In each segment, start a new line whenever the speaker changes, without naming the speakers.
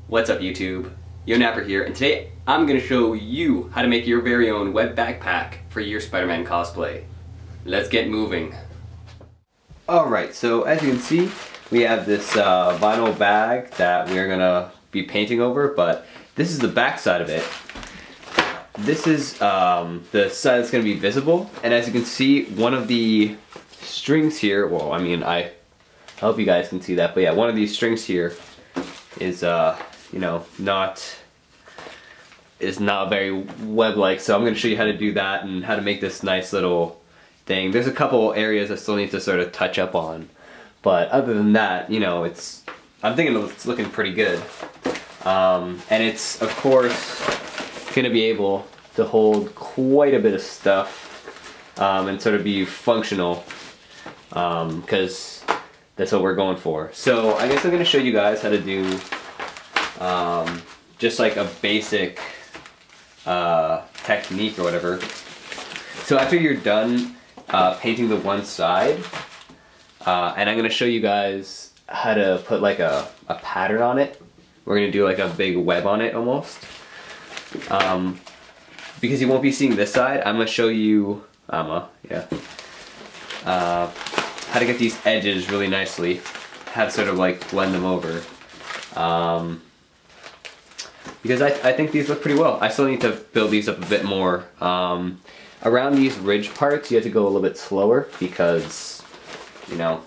What's up YouTube? YoNapper here, and today I'm going to show you how to make your very own web backpack for your Spider-Man cosplay. Let's get moving. Alright, so as you can see, we have this vinyl bag that we're going to be painting over, but this is the back side of it. This is the side that's going to be visible, and as you can see, one of the strings here, well, I mean, I hope you guys can see that, but yeah, one of these strings here is you know, not very web-like, so I'm going to show you how to do that and how to make this nice little thing. There's a couple areas I still need to sort of touch up on, but other than that, you know, I'm thinking it's looking pretty good. And it's, of course, going to be able to hold quite a bit of stuff and sort of be functional, because that's what we're going for. So I guess I'm going to show you guys how to do just like a basic technique or whatever. So after you're done painting the one side, and I'm going to show you guys how to put like a pattern on it. We're going to do like a big web on it almost. Because you won't be seeing this side, I'm going to show you how to get these edges really nicely, how to sort of like blend them over. Because I think these look pretty well. I still need to build these up a bit more. Around these ridge parts, you have to go a little bit slower because, you know,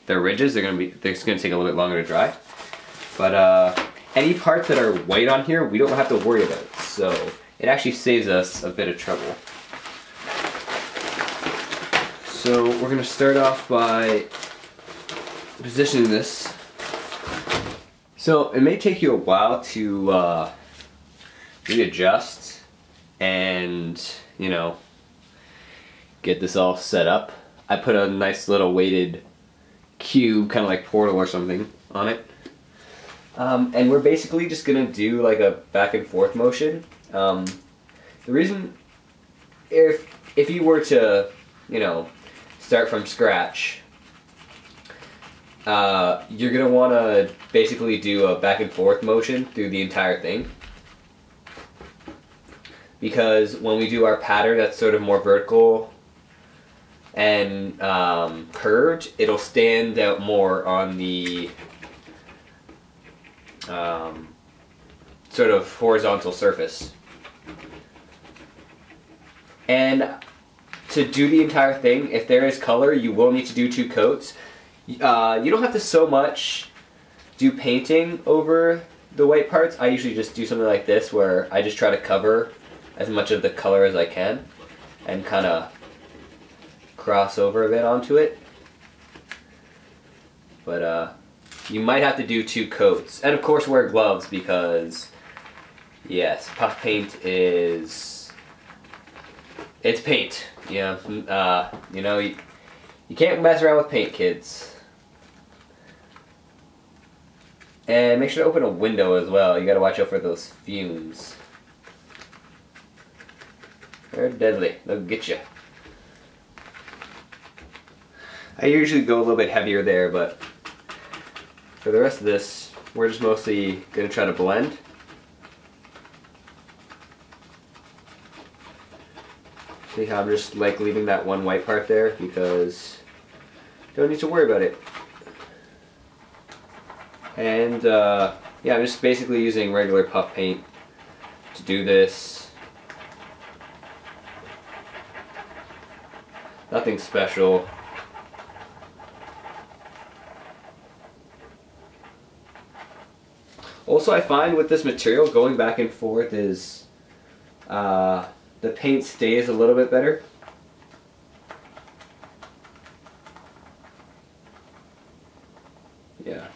they're ridges. They're just gonna take a little bit longer to dry. But any parts that are white on here, we don't have to worry about. So it actually saves us a bit of trouble. So we're gonna start off by positioning this. So it may take you a while to readjust and, you know, get this all set up. I put a nice little weighted cube, kind of like Portal or something, on it. And we're basically just gonna do like a back and forth motion. The reason, if you were to, you know, start from scratch, you're going to want to basically do a back and forth motion through the entire thing. Because when we do our pattern that's sort of more vertical and curved, it'll stand out more on the sort of horizontal surface. And to do the entire thing, if there is color, you will need to do 2 coats. You don't have to so much do painting over the white parts. I usually just do something like this where I just try to cover as much of the color as I can and kind of cross over a bit onto it. But you might have to do 2 coats. And of course wear gloves because, yes, puff paint it's paint. Yeah, you know, you can't mess around with paint, kids. And make sure to open a window as well. You gotta watch out for those fumes. They're deadly. They'll get you. I usually go a little bit heavier there, but for the rest of this, we're just mostly gonna try to blend. See how I'm just like leaving that one white part there because don't need to worry about it. And yeah, I'm just basically using regular puff paint to do this. Nothing special. Also, I find with this material going back and forth is the paint stays a little bit better. Yeah.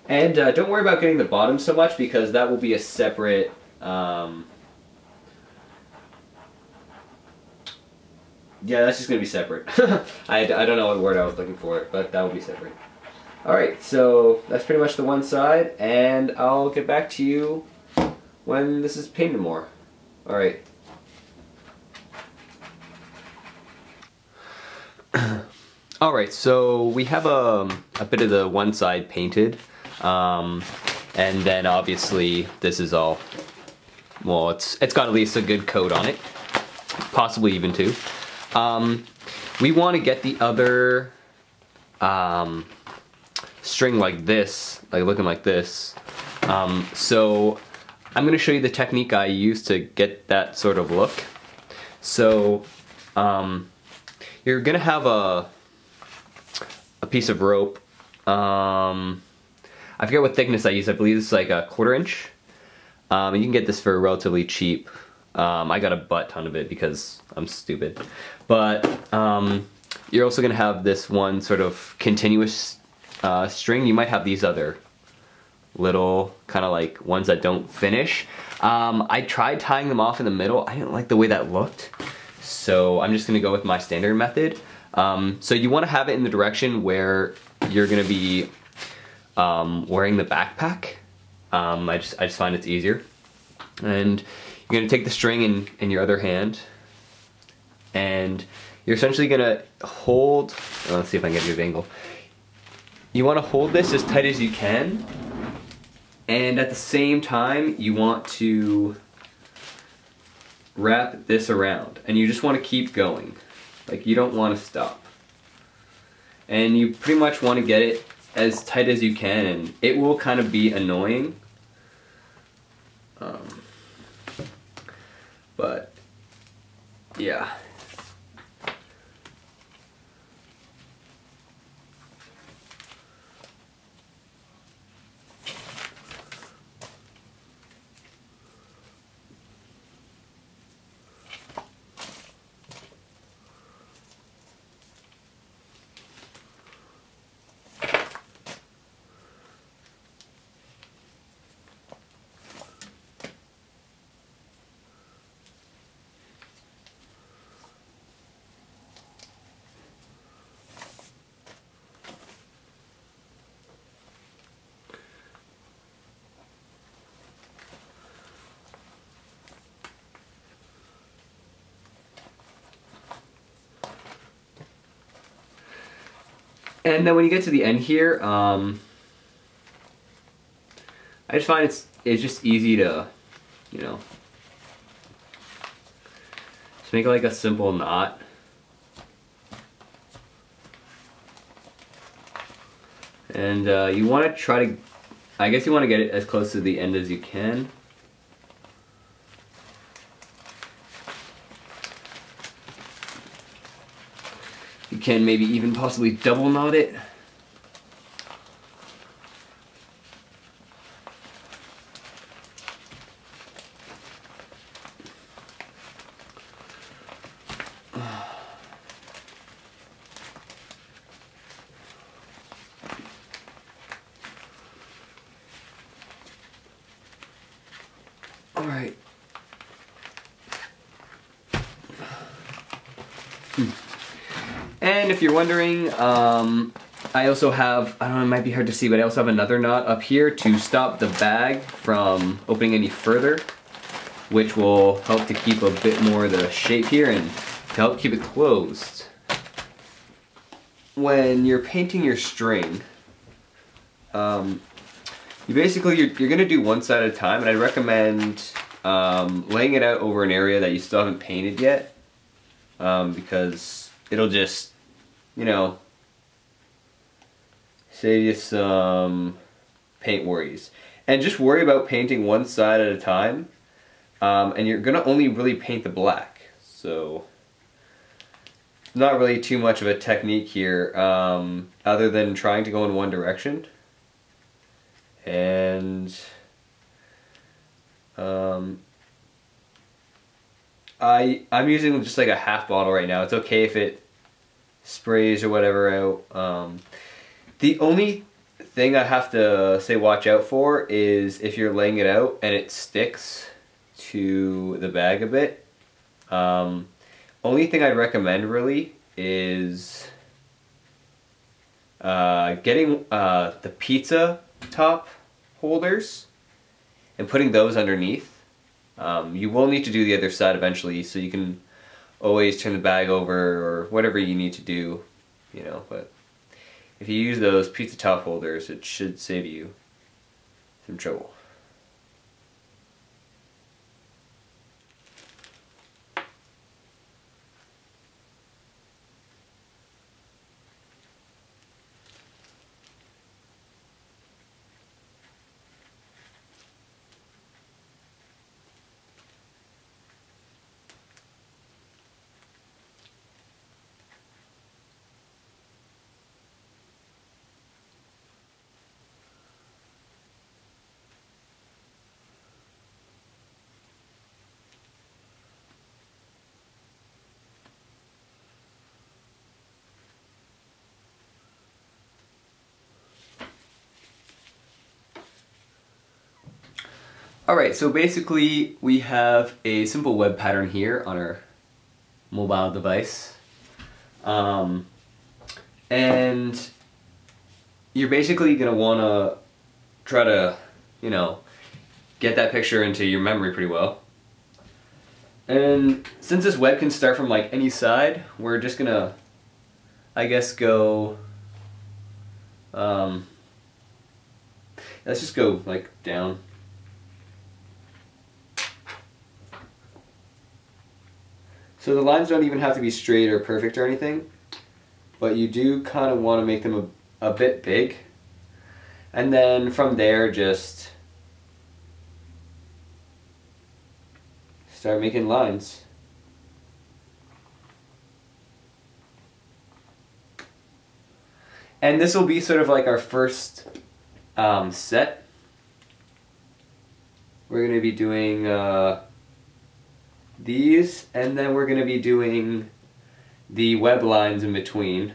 And don't worry about getting the bottom so much because that will be a separate yeah, that's just going to be separate. I don't know what word I was looking for, but that will be separate. Alright, so that's pretty much the one side, and I'll get back to you when this is painted more. Alright. Alright, so we have a bit of the one side painted, and then obviously this is all, well, it's got at least a good coat on it, possibly even two. We want to get the other string like this, like looking like this. So I'm going to show you the technique I use to get that sort of look. So you're going to have a piece of rope. I forget what thickness I use. I believe it's like a 1/4 inch. And you can get this for relatively cheap. I got a butt ton of it because I'm stupid. But you're also going to have this one sort of continuous string. You might have these other little kind of like ones that don't finish. I tried tying them off in the middle. I didn't like the way that looked. So I'm just going to go with my standard method. So you want to have it in the direction where you're going to be wearing the backpack. I just find it's easier. And you're going to take the string in your other hand, and you're essentially going to hold, let's see if I can get a good angle. You want to hold this as tight as you can, and at the same time you want to wrap this around, and you just want to keep going. Like, you don't want to stop. And you pretty much want to get it as tight as you can, and it will kind of be annoying. But yeah. And then when you get to the end here, I just find it's just easy to, you know, just make like a simple knot. And you want to try to, I guess you want to get it as close to the end as you can. You can maybe even possibly double knot it. All right. And if you're wondering, I also have, I don't know, it might be hard to see, but I also have another knot up here to stop the bag from opening any further, which will help to keep a bit more of the shape here and to help keep it closed. When you're painting your string, you're gonna do one side at a time, and I'd recommend laying it out over an area that you still haven't painted yet, because it'll just, you know, save you some paint worries. And just worry about painting one side at a time, and you're gonna only really paint the black, so not really too much of a technique here, other than trying to go in one direction. And I'm using just like a half bottle right now. It's okay if it sprays or whatever out. The only thing I have to say watch out for is if you're laying it out and it sticks to the bag a bit. Only thing I'd recommend really is getting the pizza top holders and putting those underneath. You will need to do the other side eventually, so you can always turn the bag over or whatever you need to do. you know, but if you use those pizza top holders, it should save you some trouble. Alright, so basically we have a simple web pattern here on our mobile device. And you're basically going to want to try to, you know, get that picture into your memory pretty well. And since this web can start from like any side, we're just going to, I guess, go, let's just go like down. So the lines don't even have to be straight or perfect or anything, but you do kind of want to make them a bit big. And then from there, just start making lines. And this will be sort of like our first set. We're going to be doing these, and then we're going to be doing the web lines in between.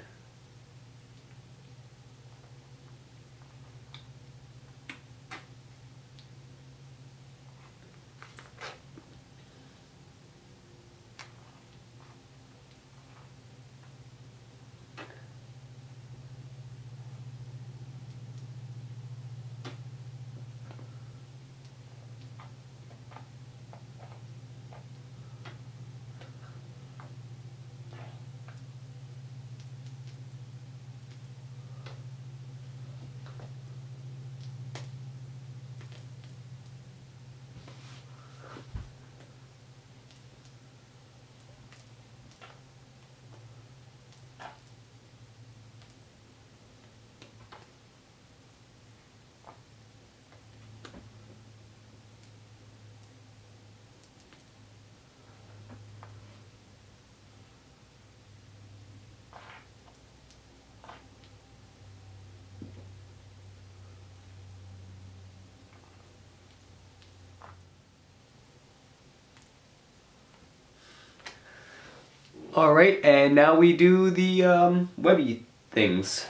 Alright, and now we do the webby things.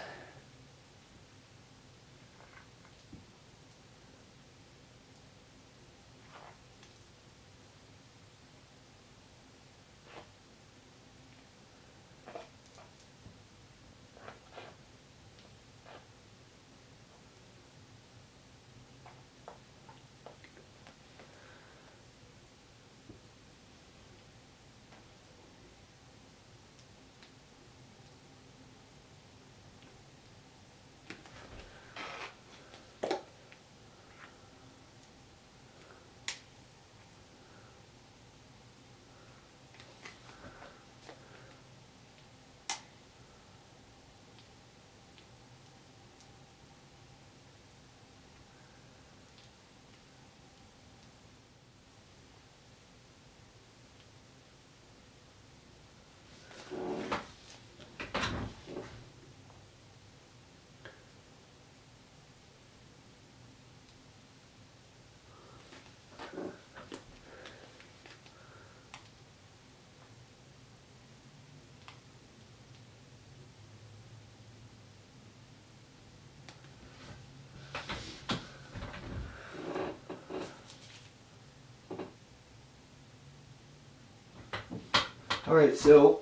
Alright, so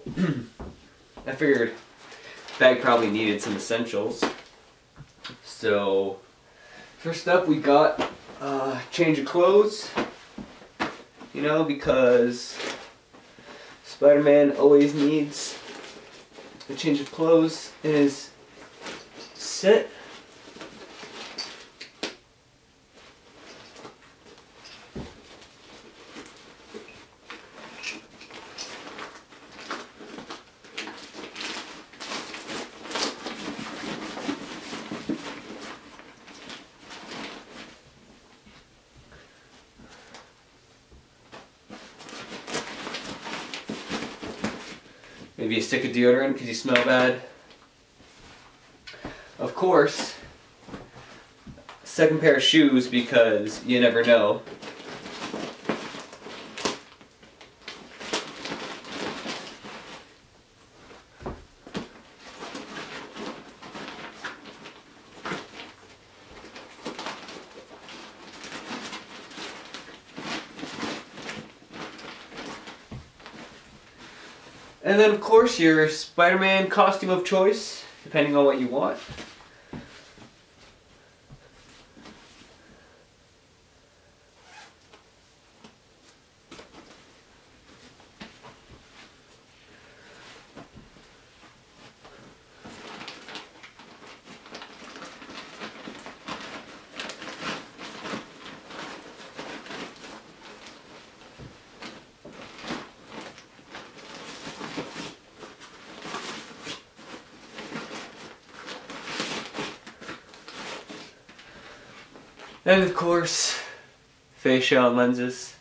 I figured bag probably needed some essentials. So first up we got change of clothes, you know, because Spider-Man always needs The change of clothes is set. Maybe a stick of deodorant because you smell bad. Of course, second pair of shoes because you never know. And then of course your Spider-Man costume of choice, depending on what you want. And of course, facial lenses.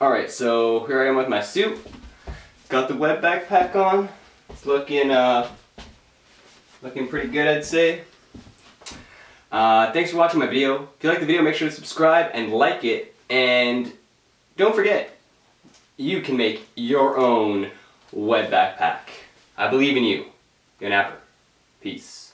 Alright, so here I am with my suit. Got the web backpack on. It's looking pretty good, I'd say. Thanks for watching my video. If you like the video, make sure to subscribe and like it. And don't forget, you can make your own web backpack. I believe in you. You're an Napper. Peace.